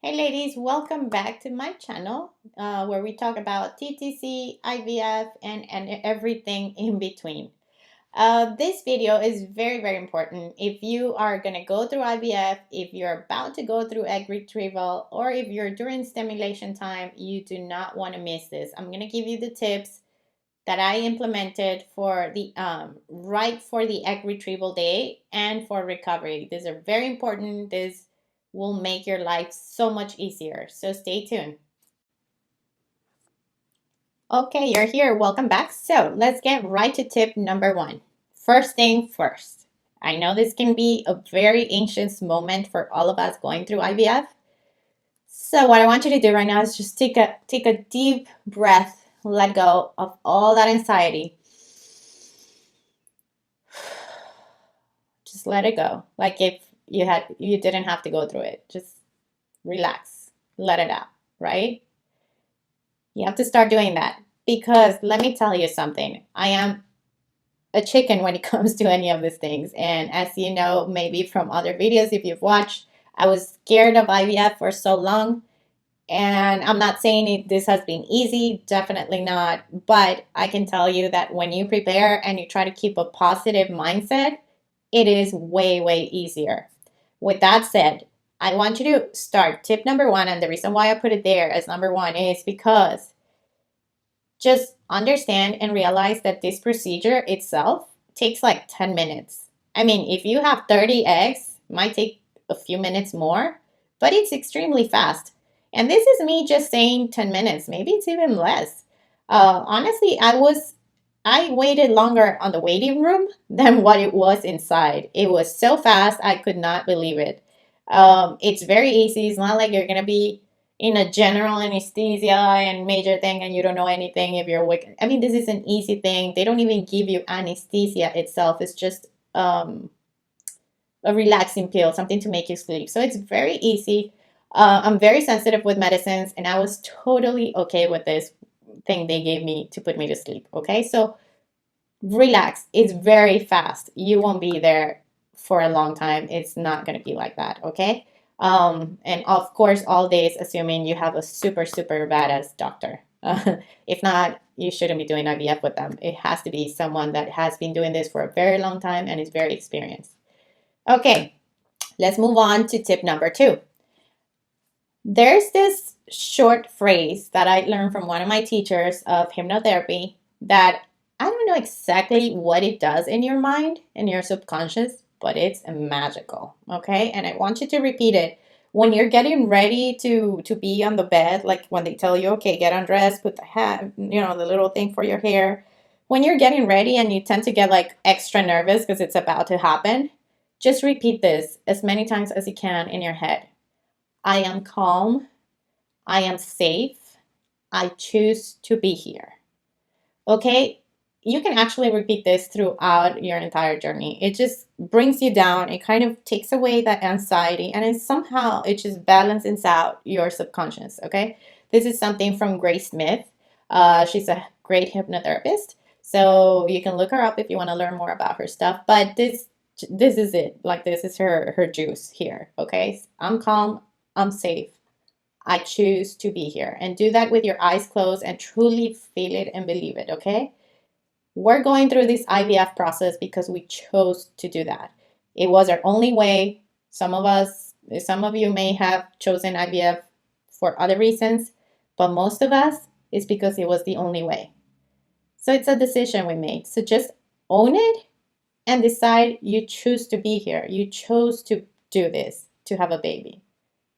Hey ladies, welcome back to my channel where we talk about TTC, IVF, and everything in between. This video is very important if you are going to go through IVF, if you're about to go through egg retrieval, or if you're during stimulation time. You do not want to miss this. I'm going to give you the tips that I implemented for the right for the egg retrieval day and for recovery. These are very important. This will make your life so much easier. So stay tuned. Okay, you're here. Welcome back. So let's get right to tip number one. First thing first. I know this can be a very anxious moment for all of us going through IVF. So what I want you to do right now is just take a deep breath, let go of all that anxiety. Just let it go. Like if you didn't have to go through it. Just relax. Let it out, right? You have to start doing that because let me tell you something. I am a chicken when it comes to any of these things. And as you know, maybe from other videos, if you've watched, I was scared of IVF for so long. And I'm not saying this has been easy, definitely not. But I can tell you that when you prepare and you try to keep a positive mindset, it is way easier. With that said, I want you to start tip number one. And the reason why I put it there as number one is because just understand and realize that this procedure itself takes like 10 minutes. I mean, if you have 30 eggs, it might take a few minutes more, but it's extremely fast. And this is me just saying 10 minutes. Maybe it's even less. Honestly, I waited longer on the waiting room than what it was inside. It was so fast, I could not believe it. It's very easy. It's not like you're gonna be in a general anesthesia and major thing and you don't know anything if you're awake. I mean, this is an easy thing. They don't even give you anesthesia itself. It's just a relaxing pill, something to make you sleep. So it's very easy. I'm very sensitive with medicines, and I was totally okay with this thing they gave me to put me to sleep. Okay, so relax. It's very fast. You won't be there for a long time. It's not going to be like that. Okay. And of course, all days, assuming you have a super badass doctor. If not, you shouldn't be doing IVF with them. It has to be someone that has been doing this for a very long time and is very experienced. Okay, let's move on to tip number two. There's this short phrase that I learned from one of my teachers of hypnotherapy that I don't know exactly what it does in your mind, in your subconscious, but it's magical, okay? And I want you to repeat it. When you're getting ready to be on the bed, like when they tell you, okay, get undressed, put the hat, the little thing for your hair. When you're getting ready and you tend to get like extra nervous because it's about to happen, just repeat this as many times as you can in your head. I am calm. I am safe. I choose to be here. Okay? You can actually repeat this throughout your entire journey. It just brings you down. It kind of takes away that anxiety and it just balances out your subconscious. Okay? This is something from Grace Smith. She's a great hypnotherapist. So you can look her up if you want to learn more about her stuff. But this is it. Like this is her juice here. Okay? I'm calm. I'm safe. I choose to be here. And do that with your eyes closed and truly feel it and believe it, okay? We're going through this IVF process because we chose to do that. It was our only way. Some of you may have chosen IVF for other reasons, but most of us is because it was the only way. So it's a decision we made. So just own it and decide you choose to be here. You chose to do this, to have a baby.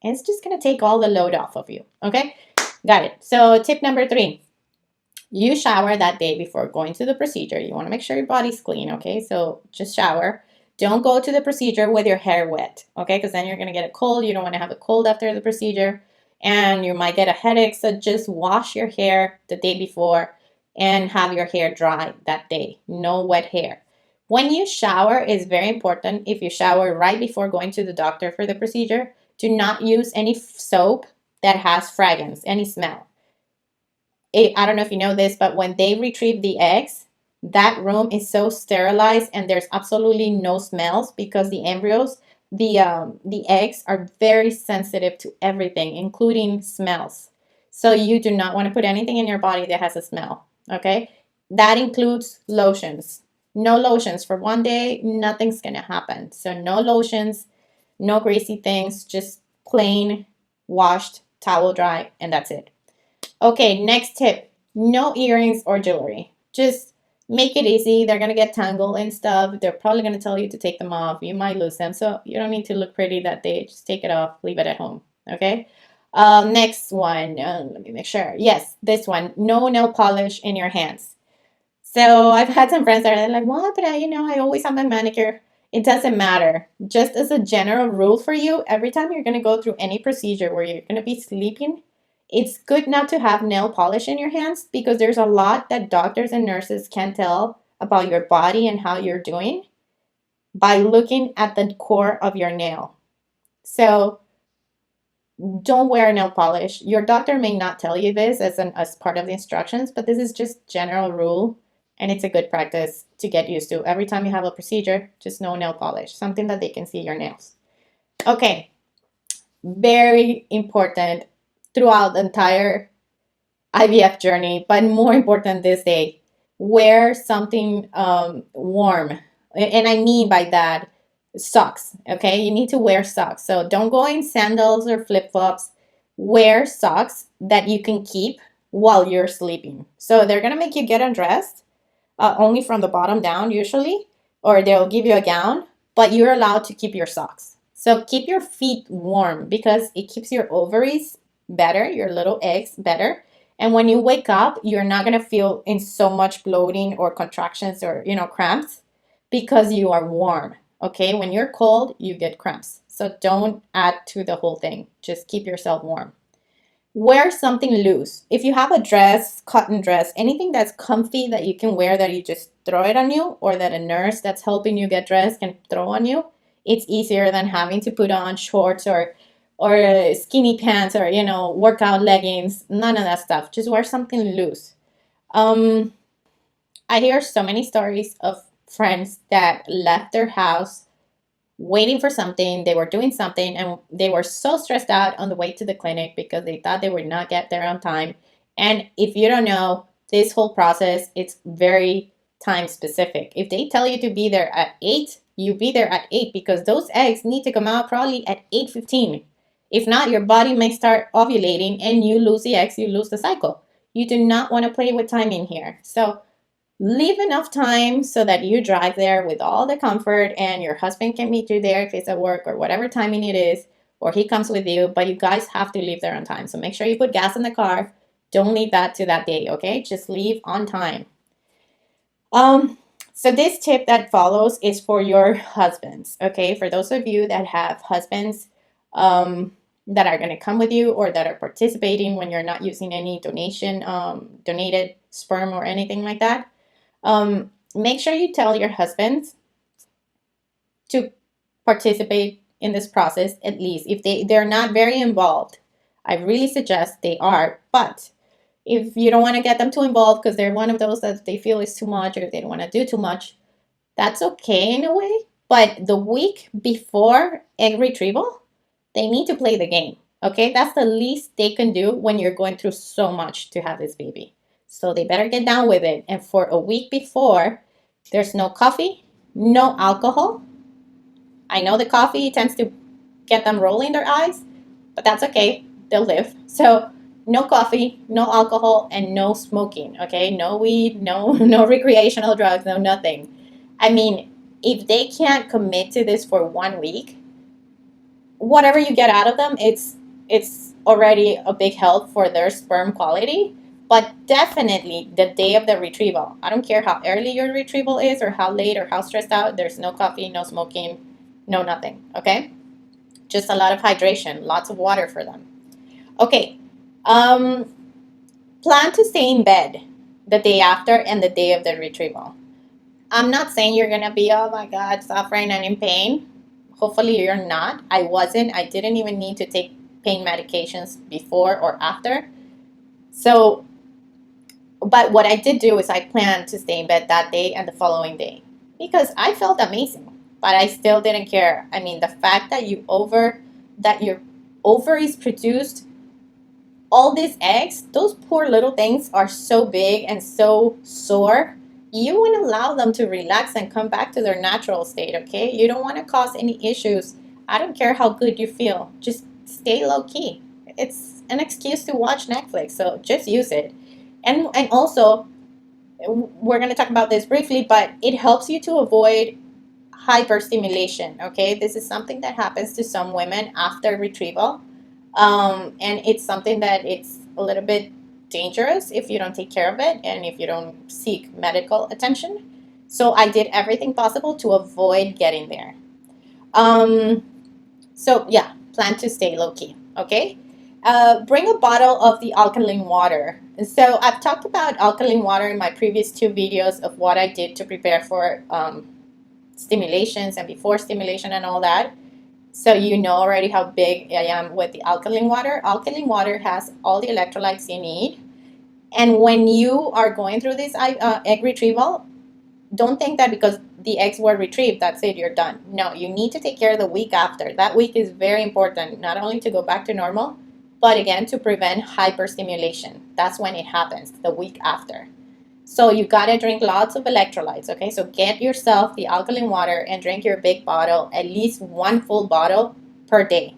And it's just going to take all the load off of you. Okay? Got it. So tip number three, you shower that day before going to the procedure. You want to make sure your body's clean. Okay? So just shower. Don't go to the procedure with your hair wet. Okay? Because then you're going to get a cold. You don't want to have a cold after the procedure. And you might get a headache. So just wash your hair the day before and have your hair dry that day. No wet hair. When you shower, it's very important. If you shower right before going to the doctor for the procedure, do not use any soap that has fragrance, any smell. I don't know if you know this, but when they retrieve the eggs, that room is so sterilized and there's absolutely no smells because the embryos the eggs are very sensitive to everything, including smells. So you do not want to put anything in your body that has a smell. Okay, that includes lotions. No lotions for one day, nothing's gonna happen. So no lotions, no greasy things, just plain washed, towel dry, and that's it. Okay, next tip. No earrings or jewelry. Just make it easy. They're going to get tangled and stuff. They're probably going to tell you to take them off. You might lose them. So you don't need to look pretty that day. Just take it off. Leave it at home. Okay. Next one. Let me make sure. Yes, this one. No nail polish in your hands. So I've had some friends that are like, what? But I always have my manicure. It doesn't matter. Just as a general rule for you, every time you're going to go through any procedure where you're going to be sleeping, it's good not to have nail polish in your hands because there's a lot that doctors and nurses can tell about your body and how you're doing by looking at the core of your nail. So don't wear nail polish. Your doctor may not tell you this as part of the instructions, but this is just general rule and it's a good practice to get used to. Every time you have a procedure, just no nail polish, something that they can see your nails. Okay, very important throughout the entire IVF journey, but more important this day, wear something warm. And I mean by that, socks. Okay, you need to wear socks. So don't go in sandals or flip flops. Wear socks that you can keep while you're sleeping. So they're gonna make you get undressed, only from the bottom down usually, or they'll give you a gown, but you're allowed to keep your socks. So keep your feet warm because it keeps your ovaries better, your little eggs better. And when you wake up, you're not going to feel in so much bloating or contractions or, cramps because you are warm. Okay. When you're cold, you get cramps. So don't add to the whole thing. Just keep yourself warm. Wear something loose. If you have a dress, cotton dress, anything that's comfy that you can wear that you just throw it on you or that a nurse that's helping you get dressed can throw on you, it's easier than having to put on shorts or skinny pants or workout leggings. None of that stuff. Just wear something loose. I hear so many stories of friends that left their house waiting for something. They were doing something and they were so stressed out on the way to the clinic because they thought they would not get there on time. And if you don't know, this whole process, it's very time specific. If they tell you to be there at 8, you be there at 8 because those eggs need to come out probably at 8:15. If not, your body may start ovulating and you lose the eggs, you lose the cycle. You do not want to play with timing here. So leave enough time so that you drive there with all the comfort and your husband can meet you there if it's at work or whatever timing it is, or he comes with you, but you guys have to leave there on time. So make sure you put gas in the car. Don't leave that to that day, okay? Just leave on time. So this tip that follows is for your husbands, okay? For those of you that have husbands that are going to come with you or that are participating when you're not using any donated sperm or anything like that, make sure you tell your husbands to participate in this process at least. If they're not very involved, I really suggest they are, but if you don't want to get them too involved because they're one of those that they feel is too much or they don't want to do too much, that's okay in a way. But the week before egg retrieval, they need to play the game. Okay, that's the least they can do when you're going through so much to have this baby. So they better get down with it. And for a week before, there's no coffee, no alcohol. I know the coffee tends to get them rolling their eyes, but that's okay. They'll live. So no coffee, no alcohol, and no smoking. Okay, no weed, no recreational drugs, no nothing. I mean, if they can't commit to this for 1 week, whatever you get out of them, it's already a big help for their sperm quality. But definitely the day of the retrieval, I don't care how early your retrieval is or how late or how stressed out, there's no coffee, no smoking, no nothing. Okay, just a lot of hydration, lots of water for them. Okay, plan to stay in bed the day after and the day of the retrieval. I'm not saying you're gonna be, oh my God, suffering and in pain. Hopefully you're not. I wasn't. I didn't even need to take pain medications before or after. So, but what I did do is I planned to stay in bed that day and the following day because I felt amazing. but I still didn't care. I mean, the fact that that your ovaries produced all these eggs, those poor little things are so big and so sore. You want to allow them to relax and come back to their natural state, okay? You don't want to cause any issues. I don't care how good you feel. Just stay low key. It's an excuse to watch Netflix, so just use it. And also, we're going to talk about this briefly, but it helps you to avoid hyperstimulation, okay? This is something that happens to some women after retrieval. And it's something that it's a little bit dangerous if you don't take care of it and if you don't seek medical attention. So I did everything possible to avoid getting there. Um, so yeah, plan to stay low key, okay? Bring a bottle of the alkaline water. So I've talked about alkaline water in my previous two videos of what I did to prepare for stimulations and before stimulation and all that. So you know already how big I am with the alkaline water. Alkaline water has all the electrolytes you need. And when you are going through this egg retrieval, don't think that because the eggs were retrieved, that's it, you're done. No, you need to take care of the week after. That week is very important, not only to go back to normal, but again, to prevent hyperstimulation. That's when it happens, the week after. So you gotta drink lots of electrolytes, okay? So get yourself the alkaline water and drink your big bottle, at least one full bottle per day.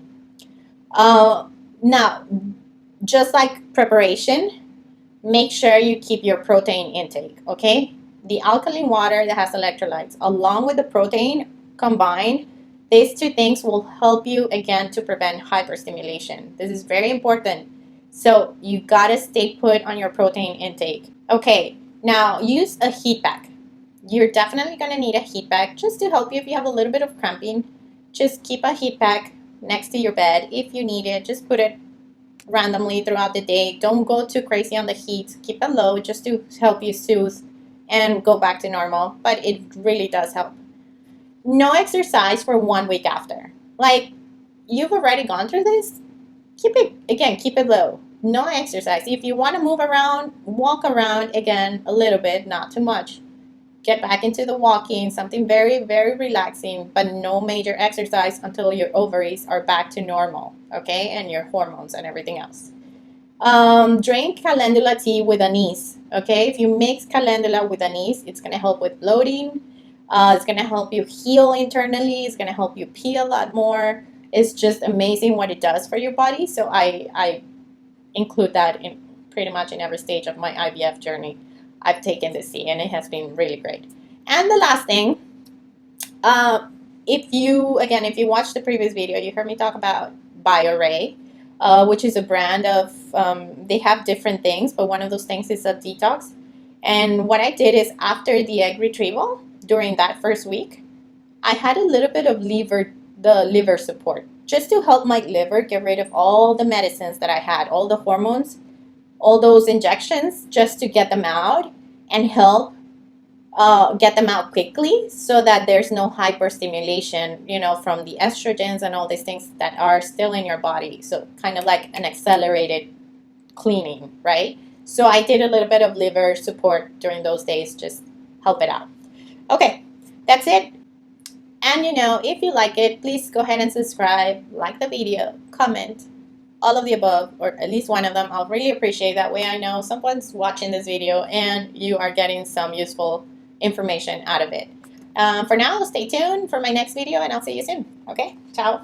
Now, just like preparation, make sure you keep your protein intake, okay? The alkaline water that has electrolytes, along with the protein combined, these two things will help you again to prevent hyperstimulation. This is very important. So you gotta stay put on your protein intake. Okay, now use a heat pack. You're definitely gonna need a heat pack just to help you if you have a little bit of cramping. Just keep a heat pack next to your bed if you need it. Just put it randomly throughout the day. Don't go too crazy on the heat. Keep it low just to help you soothe and go back to normal. But it really does help. No exercise for 1 week after. Like, you've already gone through this. Keep it low. No exercise. If you want to move around, walk around again a little bit, not too much. Get back into the walking, something very, very relaxing, but no major exercise until your ovaries are back to normal, okay? And your hormones and everything else. Drink calendula tea with anise, okay? If you mix calendula with anise, it's going to help with bloating. It's going to help you heal internally. It's going to help you pee a lot more. It's just amazing what it does for your body. So I include that in pretty much in every stage of my IVF journey. I've taken this tea and it has been really great. And the last thing, if you watched the previous video, you heard me talk about BioRay, which is a brand of, they have different things, but one of those things is a detox. And what I did is after the egg retrieval, during that first week, I had a little bit of liver support, just to help my liver get rid of all the medicines that I had, all the hormones, all those injections, just to get them out and help get them out quickly so that there's no hyperstimulation, from the estrogens and all these things that are still in your body. So kind of like an accelerated cleaning, right? So I did a little bit of liver support during those days, just help it out. Okay, that's it. And if you like it, please go ahead and subscribe, like the video, comment, all of the above, or at least one of them. I'll really appreciate that way. I know someone's watching this video and you are getting some useful information out of it. For now, stay tuned for my next video and I'll see you soon. Okay, ciao.